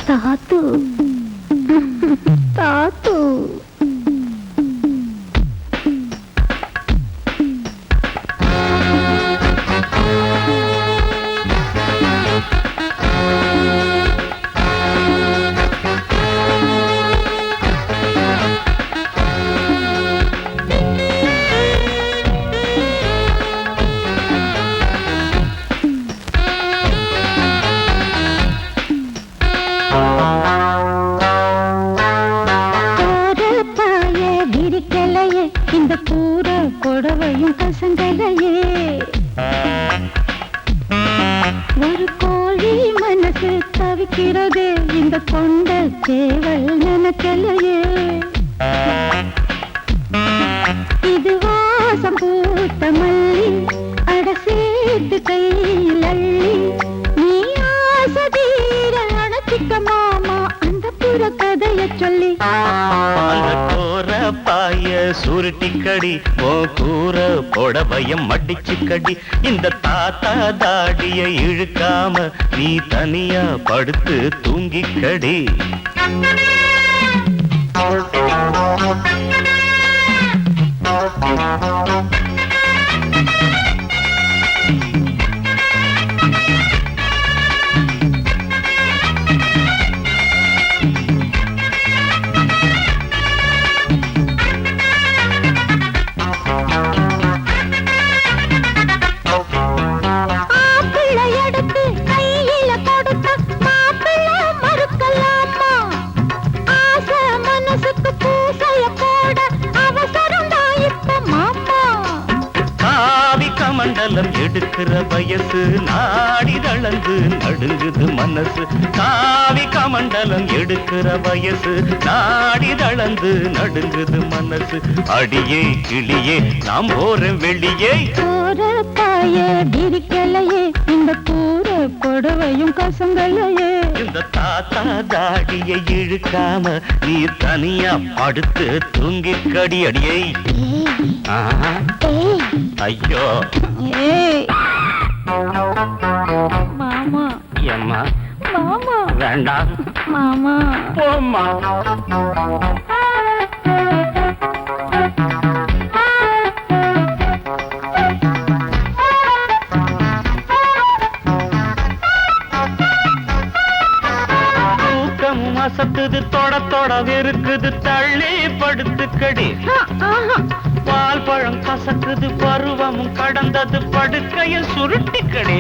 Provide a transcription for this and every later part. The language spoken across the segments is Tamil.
தாத்து தாத்து இந்த கூற கொடவையும் கசங்கலையே ஒரு கோழி மனசு தவிக்கிறது இந்த கொண்ட சேவல் நினைக்கலையே இது வாசம் பூத்த மல்லி அட சேர்த்து கையில் அள்ளி நீ ஆசதீர அணைச்சிக்க மாமா அந்த புற கதைய சொல்லி பாய சுருட்டிக்கடி ஓ கூற புடவையம் மடிச்சுக்கடி இந்த தாத்தா தாடிய இழுக்காம நீ தனியா படுத்து தூங்கிக்கடி மண்டலம் எடுக்கிற வயசு நாடி தளர்ந்து நடுங்குது மனசு காவி கமண்டலம் எடுக்கிற வயசு நாடி தளர்ந்து நடுங்குது மனசு அடியே கிளியே நாம் போறோம் வெளியே போற பாய விரிக்கலையே இந்த கூற புடவையும் கசங்கலையே இந்த தாத்தா தாடியை இழுக்காம நீ தனியா படுத்து தூங்கிக்கடி அடியை ஐயோ மாமா அம்மா மாமா வேண்டாம் மாமா போம்மா சத்துது தொட தொட இருக்குது தள்ளி படுத்துக்கடி பால் பழம் கசக்குது பருவமும் கடந்தது படுக்கைய சுருட்டிக்கடி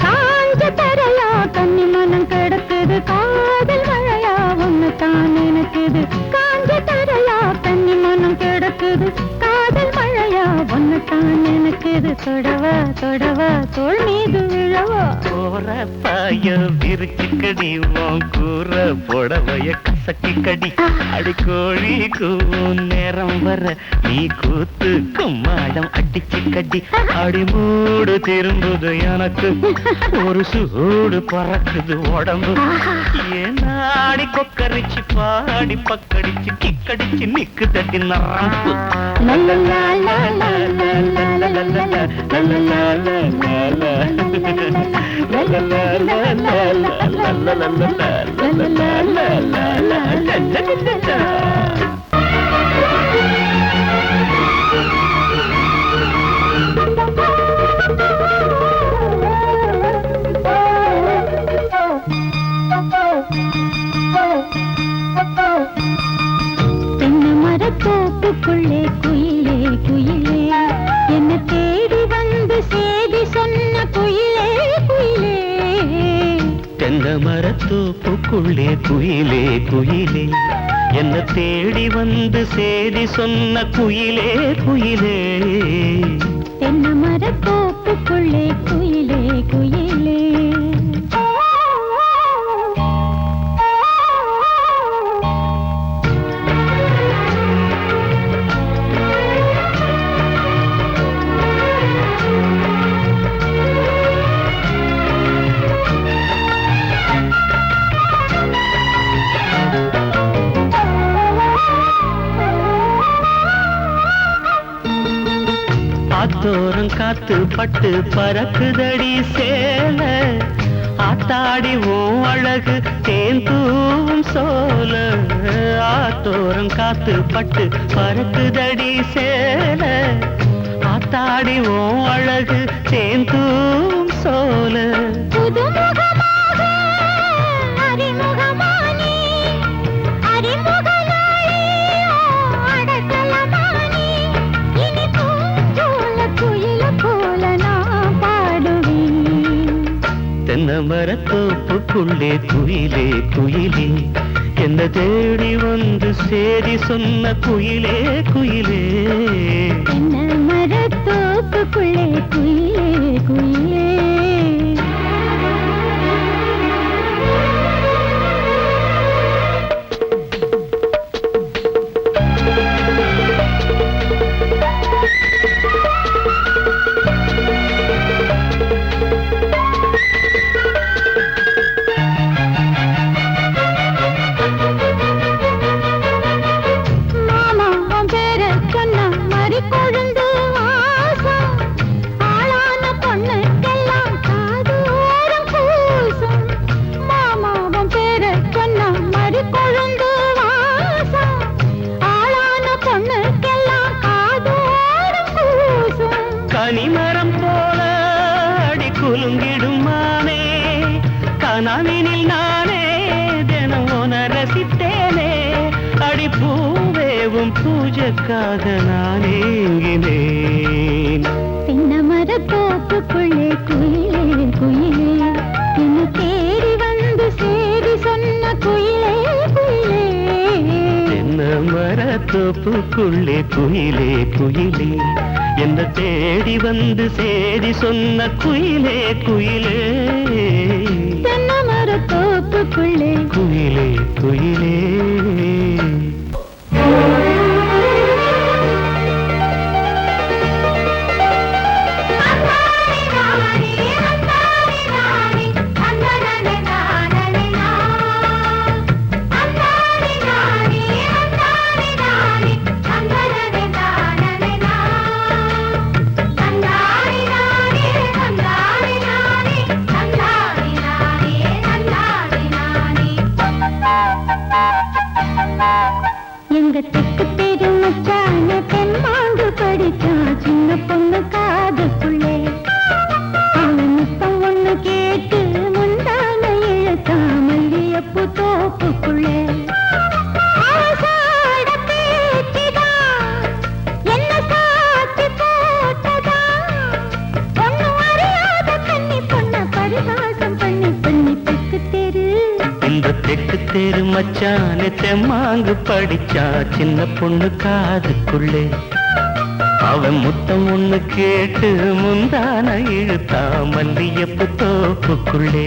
காஞ்ச தரையா கன்னி மனம் கிடக்குது காதல் மழையா ஒண்ணு தான் நினைக்குது காஞ்ச தரையா கன்னி மனம் கிடக்குது காதல் மழையா ஒண்ணு தான் நினைக்குது தொடவா தொடவா தோள் மீது விழவா போற பாய விரிச்சுக்கடி உன் கூற புடவைய கசக்கிக்கடி அடிக்கோழி கூவும் நேரம் வர நீ கூத்து கும்மாடம் அடிச்சுக்கடி அடிமூடு திரும்புது எனக்கு ஒரு சூடு பறக்குது உடம்பு ஏனாடி கொக்கரிச்சு பாடி பக்கடிச்சு கிக்கடிச்சு நிக்கு தட்டி நரம்பு தோப்புக்குள்ளே குயிலே குயிலே என்ன தேடி வந்து சேதி சொன்ன குயிலே குயிலே தென்ன மரத்தோப்புக்குள்ளே குயிலே குயிலே என்ன தேடி வந்து சேதி சொன்ன குயிலே குயிலே தென்ன மரத்தோப்புக்குள்ளே குயிலே குயிலே ஆத்தோரம் காத்து பட்டு பறக்குதடி சேல ஆத்தாடி உன் அழகு தேந்தூவும் சோல ஆத்தோரம் காத்து பட்டு பறக்குதடி சேல ஆத்தாடி உன் அழகு தேந்தூவும் சோல புதுமுகமாக அறிமுகமானி அறிமுகனாளி அடக்கலமானி இனி பூஞ்சோல குயில போல நான் பாடுவேன் தென்னை மரத்தோப்புக்குள்ளே குயிலே குயிலே என்ன தேடி வந்து சேதி சொன்ன குயிலே குயிலே என்ன மரத்தோப்புக்குள்ளே குயிலே குயிலே கனிமரம் போல அடி குலுங்கிடும் மானே கனவினில் நானே தினம் உன ரசித்தேனே அடி பூவேவும் பூஜைக்காக நான் ஏங்கினேன் தென்னை மரத்தோப்புக்குள்ளே குயிலே குயிலே என்ன தேடி வந்து சேதி சொன்ன குயிலே குயிலே தென்னை மரத்தோப்புக்குள்ளே குயிலே குயிலே என்ன தேடி வந்து சேதி சொன்ன குயிலே குயிலே தென்னை மரத்தோப்புக்குள்ளே குயிலே குயிலே எங்க தெற்கு தெரு மச்சான பெண்மாங்கு படிச்சான் சின்ன பொண்ணு காதுக்குள்ளே அவன் முத்தம் ஒண்ணு கேட்டு முந்தான இழுத்தான் மல்லியப்பூ தோப்புக்குள்ளே ஆசாட பேச்சுதான் என்ன சாட்சி போட்டதான் ஒண்ணும் அறியாத கன்னி பொண்ண பரிகாசம் பண்ணி பண்ணி தெற்கு தெரு இந்த தெற்கு தெரு மச்சான தெம்மாங்கு படிச்சா சின்ன பொண்ணு காதுக்குள்ளே அவன் முத்தம் ஒண்ணு கேட்டு முந்தான இழுத்தா மல்லியப்பு தோப்புக்குள்ளே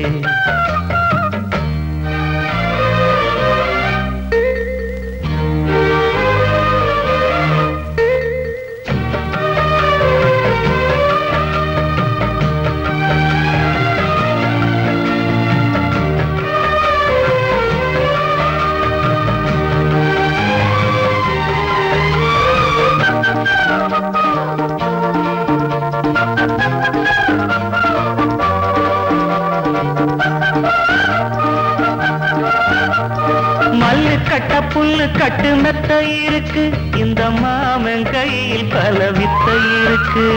மல்லு கட்ட புல்லு கட்டு மெத்த இருக்கு இந்த மாமன் கையில் பல வித்த இருக்கு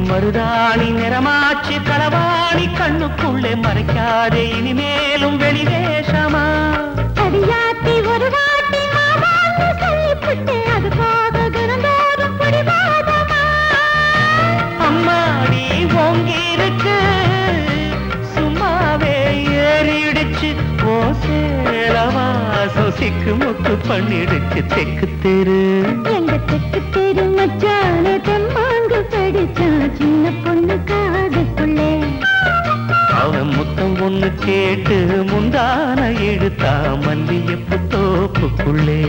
மருதாணி நிறமாச்சு களவாணி கண்ணுக்குள்ளே மறைக்காதே இனிமேலும் வெளிவேஷமா அடியாத்தி ஒரு வாட்டி மாமான்னு சொல்லிப்புட்டு அதுக்காக தினந்தோறும் பிடிவாதமா அம்மாடி ஓங்கி இருக்கு சும்மாவே ஏறிடுச்சு ஓ சேலவாசம் சிக்கு முக்கு பண்ணிடுச்சு தெக்கு தெரு எங்க தெற்கு தெரு மச்சான தெம்மாங்கு படிச்சா சின்ன பொண்ணு காதுக்குள்ளே அவன் முத்தம் ஒண்ணு கேட்டு முந்தான இழுத்தா மல்லியப்பு தோப்புக்குள்ளே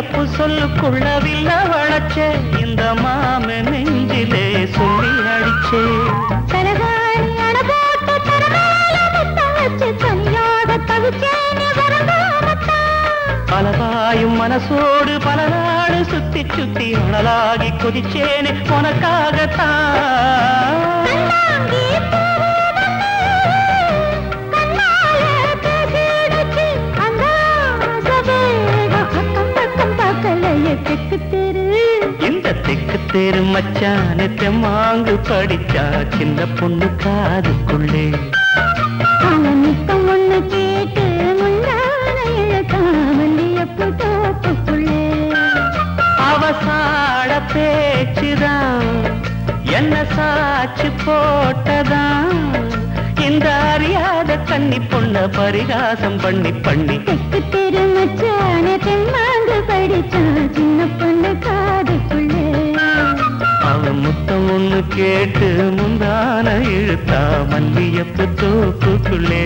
மல்லியப்பு சொல்லுக்குள்ளவில்ல வளச்சே இந்த மாம நெஞ்சிலே சொல்லி அடிச்சே தலகாணி அடபோட்டு தரகால முத்தம் வச்சு தனியாக தவிச்சேனே வரங்காமத்தான் பலவாயும் மனசோடு பல நாடு சுத்தி சுத்தி அனலாகி கொதிச்சேனே உனக்காகத்தான் கண்ணாங்கி கண்ணால பேசிடுச்சு அந்த ஆசவேகம் அக்கம் பக்கம் பார்க்கலையே தெக்கு தெரு இந்த தெக்கு தெரு மச்சான தெம்மாங்கு படிச்சா சின்ன பொண்ணு காதுக்குள்ளே அவன் நித்தம் ஒண்ணு கேட்டு முந்தான இழக்காமல்லியப்பு தோப்புக்குள்ளே அவசாட பேச்சுதான் என்ன சாட்சி போட்டதான் இந்த அறியாத கன்னி பொண்ண பரிகாசம் பண்ணி பண்ணி தெக்கு தெரு மச்சான தெம்மாங்கு படிச்சான் சின்ன பொண்ணு காதுக்குள்ளே அவன் முத்தம் ஒண்ணு கேட்டு முந்தான இழுத்தா மல்லியப்பு தோப்புக்குள்ளே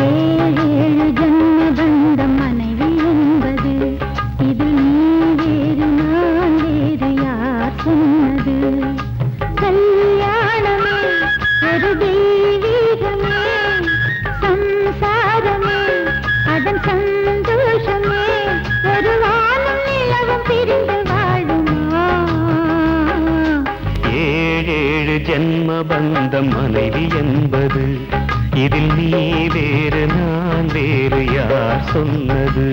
ஏழு ஜன்ம வந்த மனைவி என்பது இது நீ வேறு நான் வேறு யார் சொன்னது கல்யாணமே ஒரு தெய்வீகமே சம்சாரமே அதன் சந்தோஷமே ஒரு வானம் நிலவும் பிரிந்து வாழுமா ஏழேழு ஜென்ம பந்தம் மனைவி என்பது இதில் நீ வேறு நான் வேறு யார் சொன்னது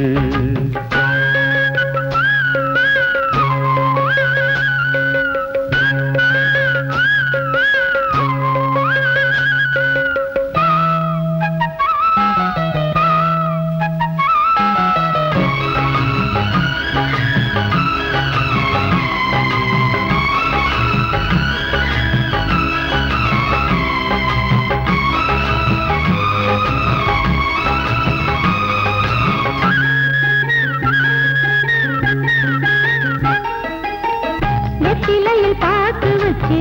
வெற்றிலையில் பாக்கு வச்சு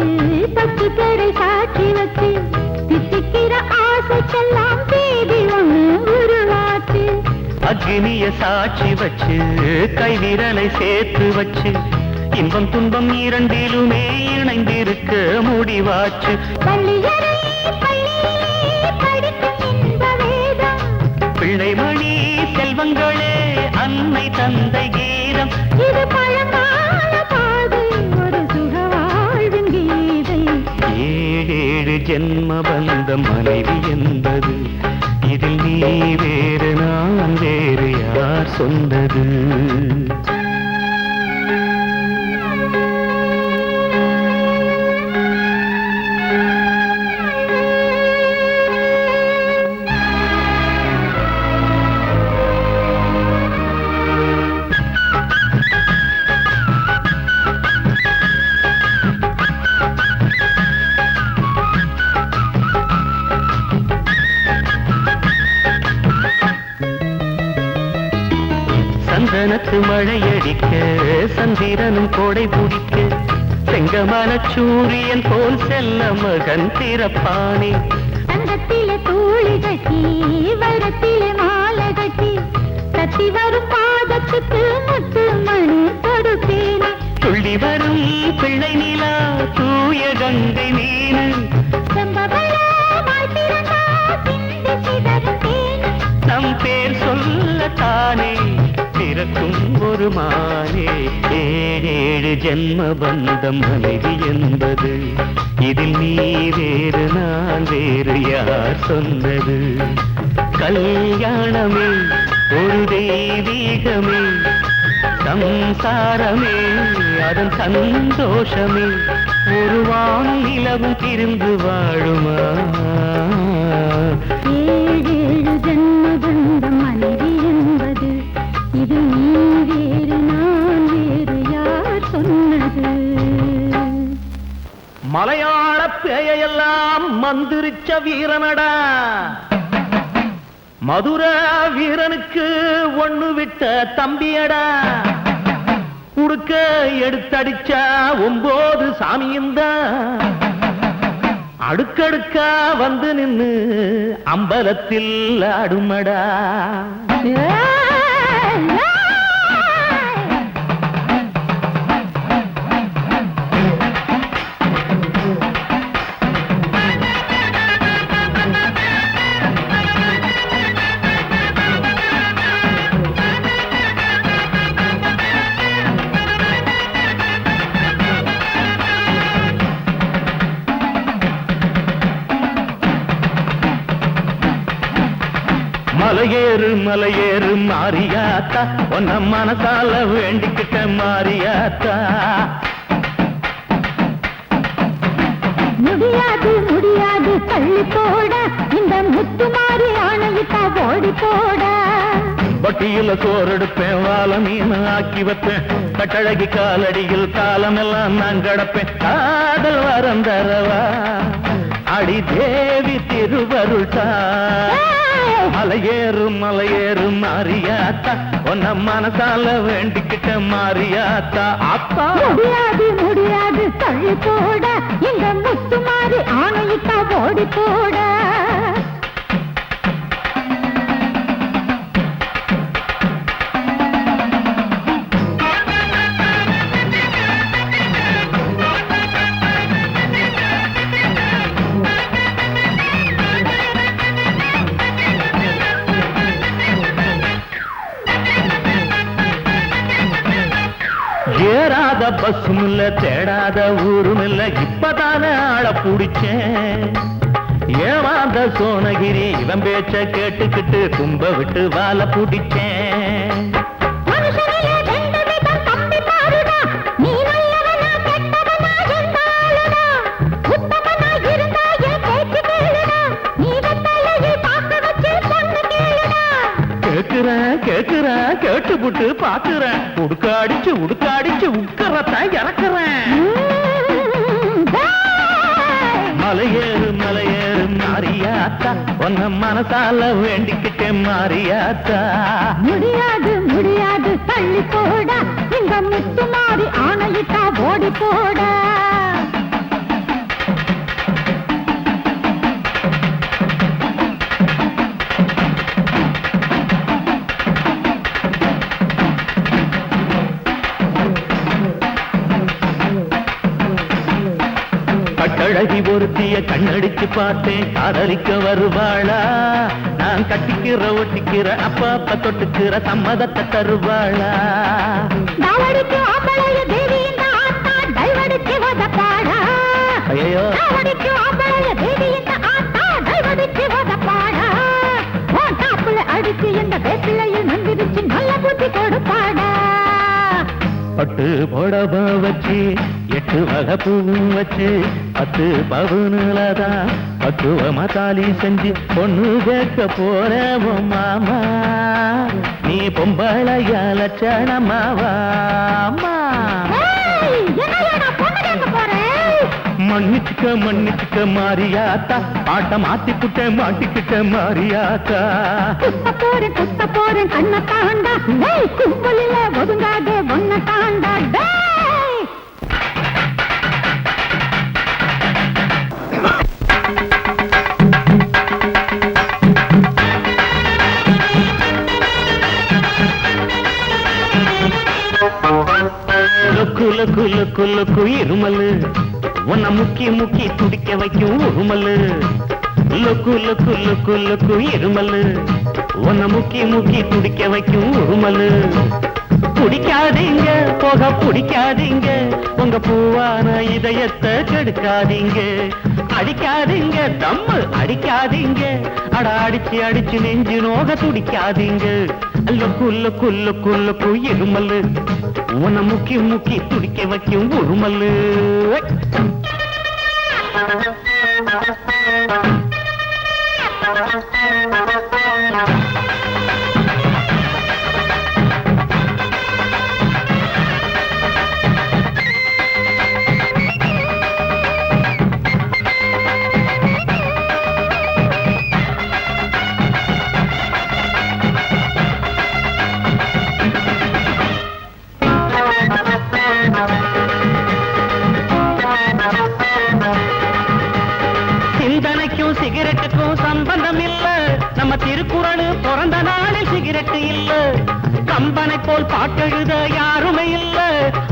பத்து பேரை சாட்சி வச்சு தித்திக்கிற ஆசைக்கெல்லாம் தேதி ஒண்ணு உருவாச்சு அக்னிய சாட்சி வச்சு கைவிரலை சேர்த்து வச்சு இன்பம் துன்பம் இரண்டிலுமே இணைந்திருக்க முடிவாச்சு பள்ளியறை பள்ளியிலே படிக்கும் இன்ப வேதம் பிள்ளைமணி செல்வங்களே அன்னை தந்தை கீதம் இது பழங்கால பாதை ஒரு சுக வாழ்வின் கீதை ஏழேழு ஜென்ம பந்தம் மனைவி என்பது இதில் நீ வேறு நான் வேறு யார் சொன்னது சந்தனத்து மழையடிக்க சந்திரனும் கோடை பிடிக்க செங்கமல சூரியன் போல் செல்ல மகன் பிறப்பானே தங்கத்திலே தூளி கட்டி வரத்திலே மாலை கட்டி தத்தி வரும் பாதத்துக்கு முத்து மணி கொடுப்பேனே துள்ளி வரும் பிள்ளை நிலா தூய கங்கை மீனு செம்பவளமாய் பிறந்தா சிந்தி சிதறும் தேனு நம் பேர் சொல்லத்தானே பிறக்கும் ஒரு மானே ஏழேழு ஜென்ம பந்தம் மனைவி என்பது இதில் நீ வேறு நான் வேறு யார் சொன்னது கல்யாணமே ஒரு தெய்வீகமே சம்சாரமே அதன் சந்தோஷமே ஒரு வான் நிலவும் திருந்து வாழுமா ஏழேழு ஜன்ம பந்தம் மனைவி என்பது இது நீ வேறு நான் வேறு யார் சொன்னது மலையாள பேயெல்லாம் மந்திரிச்ச வீரனடா மதுர வீரனுக்கு ஒண்ணு விட்ட தம்பியடா குடுக்க எடுத்தடிச்சா 9 சாமியும்தான் அடுக்கடுக்கா வந்து நின்னு அம்பலத்தில் ஆடுமடா மலையேறு மலையேறு மாரியாத்தா உன்ன மனசால வேண்டிக்கிட்ட மாரியாத்தா முடியாது முடியாது தள்ளி போட இந்த முத்து மாறி ஆணையிட்டா ஓடி போட பட்டியல சோறெடுப்பேன் வாழ மீன் ஆக்கி வைப்பேன் கட்டழகி காலடியில் காலமெல்லாம் நான் கடப்பேன் காதல் வரம் தரவா அடி தேவி திருவருள்தா மலையேறும் மலையேறும் மாரியாத்தா உன்ன மனசால வேண்டிக்கிட்ட மாரியாத்தா அப்பா முடியாது முடியாது தள்ளி போட இந்த முத்து மாறி ஆணையிட்டா ஓடி போட ஏறாத பஸ்ஸும் இல்ல தேடாத ஊரும் இல்ல இப்பதானே ஆள பிடிச்சேன் ஏமாந்த சோனகிரி இவன் பேச்ச கேட்டுக்கிட்டு கும்ப விட்டு வாழ பிடிச்சேன் கேக்குறேன் கேட்டுப்புட்டு பாக்குறேன் உடுக்காடிச்சு உட்கறத்தான் இறக்குறேன் மலையேறு மலையேறு மாரியாத்தா உன்ன மனசால வேண்டிக்கிட்டேன் மாரியாத்தா முடியாது முடியாது தள்ளி போட இந்த முத்து மாறி ஆணையிட்டா ஓடி போட கட்டழகி ஒருத்திய கண்ணடிச்சு பார்த்தேன் காதலிக்க வருவாளா நான் கட்டிக்கிற ஒட்டிக்கிற அப்பா அப்ப தொட்டுக்கிற சம்மதத்தை தருவாளா ஐயோ அடிச்சு இந்த வேப்பிலையில் நம்பிருச்சு நல்ல புத்தி கொடுப்பாடா பட்டு புடவ வச்சு 8 வகை பூவும் வச்சு 10 பவுனுலதான் பக்குவமா தாலி செஞ்சு பொண்ணு கேட்க போறேன் மாமா நீ பொம்பளையா லட்சணமாவாமா மன்னிச்சுக்க மாரியாத்தா பாட்ட மாத்திக்கிட்ட மாட்டிக்கிட்ட மாரியாத்தா குத்த போறேன் கண்ண தாண்டா கும்பலில ஒதுங்காத ஒன்ன தாண்டா லொக்கு இருமலு உன்னை முக்கி துடிக்க வைக்கும் உருமலு லொக்கு இருமலு உன்னை முக்கி துடிக்க வைக்கும் உருமலு குடிக்காதீங்க போக பிடிக்காதீங்க உங்க பூவான இதயத்தை கெடுக்காதீங்க அடிக்காதீங்க தம்மு அடிக்காதீங்க அட அடிச்சு நெஞ்சு நோக துடிக்காதீங்க லொக்கு இருமலு உன்னை முக்கி துடிக்க வைக்கும் உருமலு சிந்தனைக்கும் சிகரெட்டுக்கும் சம்பந்தம் இல்ல நம்ம திருக்குறள் பிறந்த நாளில் சிகரெட்டு இல்ல கம்பனை போல் பாட்டெழுத யாருமே இல்ல,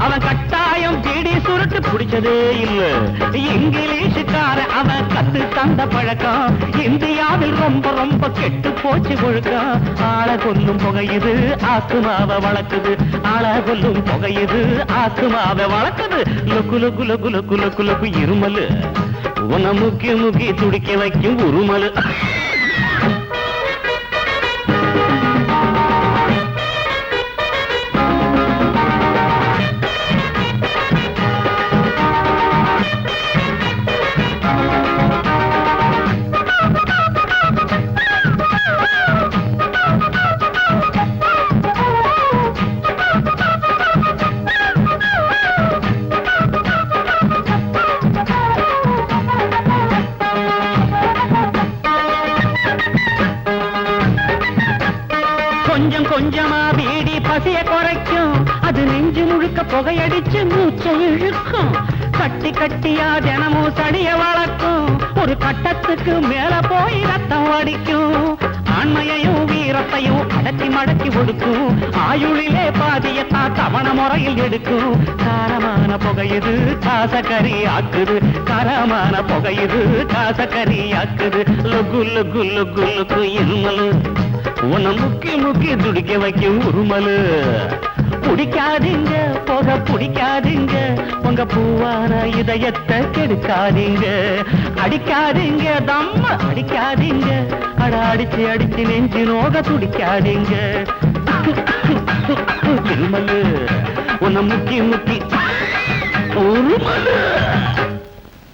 அவன் கட்டாயம் பீடி சுருட்டு பிடிச்சதே இல்ல. இங்கிலீஷுக்கார அவன் கத்து தந்த பழக்கம் இந்தியாவில் ரொம்ப ரொம்ப கெட்டு போச்சு ஒழுக்கம். ஆள கொல்லும் புகையுது ஆத்துமாவ வளர்க்குது, ஆள கொல்லும் புகையுது ஆத்துமாவ வளர்க்குது. லுக்கு லுக்கு லுக்கு லுக்கு லுக்கு லுக்கு இருமலு உன்னை முக்கி முக்கி துடிக்க வைக்கும் உருமலு. கொஞ்சம் கொஞ்சமா வீடி பசிய குறைக்கும், அது நெஞ்சு முழுக்க புகையடிச்சு மூச்சை இழுக்கும். கட்டி கட்டியா தினமும் சடிய வளர்க்கும், ஒரு கட்டத்துக்கு மேல போய் ரத்தம் வடிக்கும். ஆண்மையையும் வீரத்தையும் அடக்கி மடக்கி ஒடுக்கும், ஆயுளிலே பாதியத்தான் தவண முறையில் எடுக்கும். காரமான புகையுது காசக்கறி ஆக்குது, காரமான புகையுது காசக்கறி ஆக்குது. லுக்கு லுக்கு லுக்கு லுக்கு இருமலு உன்னை முக்கி முக்கி துடிக்க வைக்கும் உருமலு. பிடிக்காதீங்க புகை பிடிக்காதீங்க, உங்க பூவான இதயத்தை கெடுக்காதீங்க. அடிக்காதீங்க தம்ம அடிக்காதீங்க, அட அடிச்சு அடிச்சு நெஞ்சு நோக துடிக்காதீங்க. இருமலு உன்னை முக்கி முக்கி உருமலு.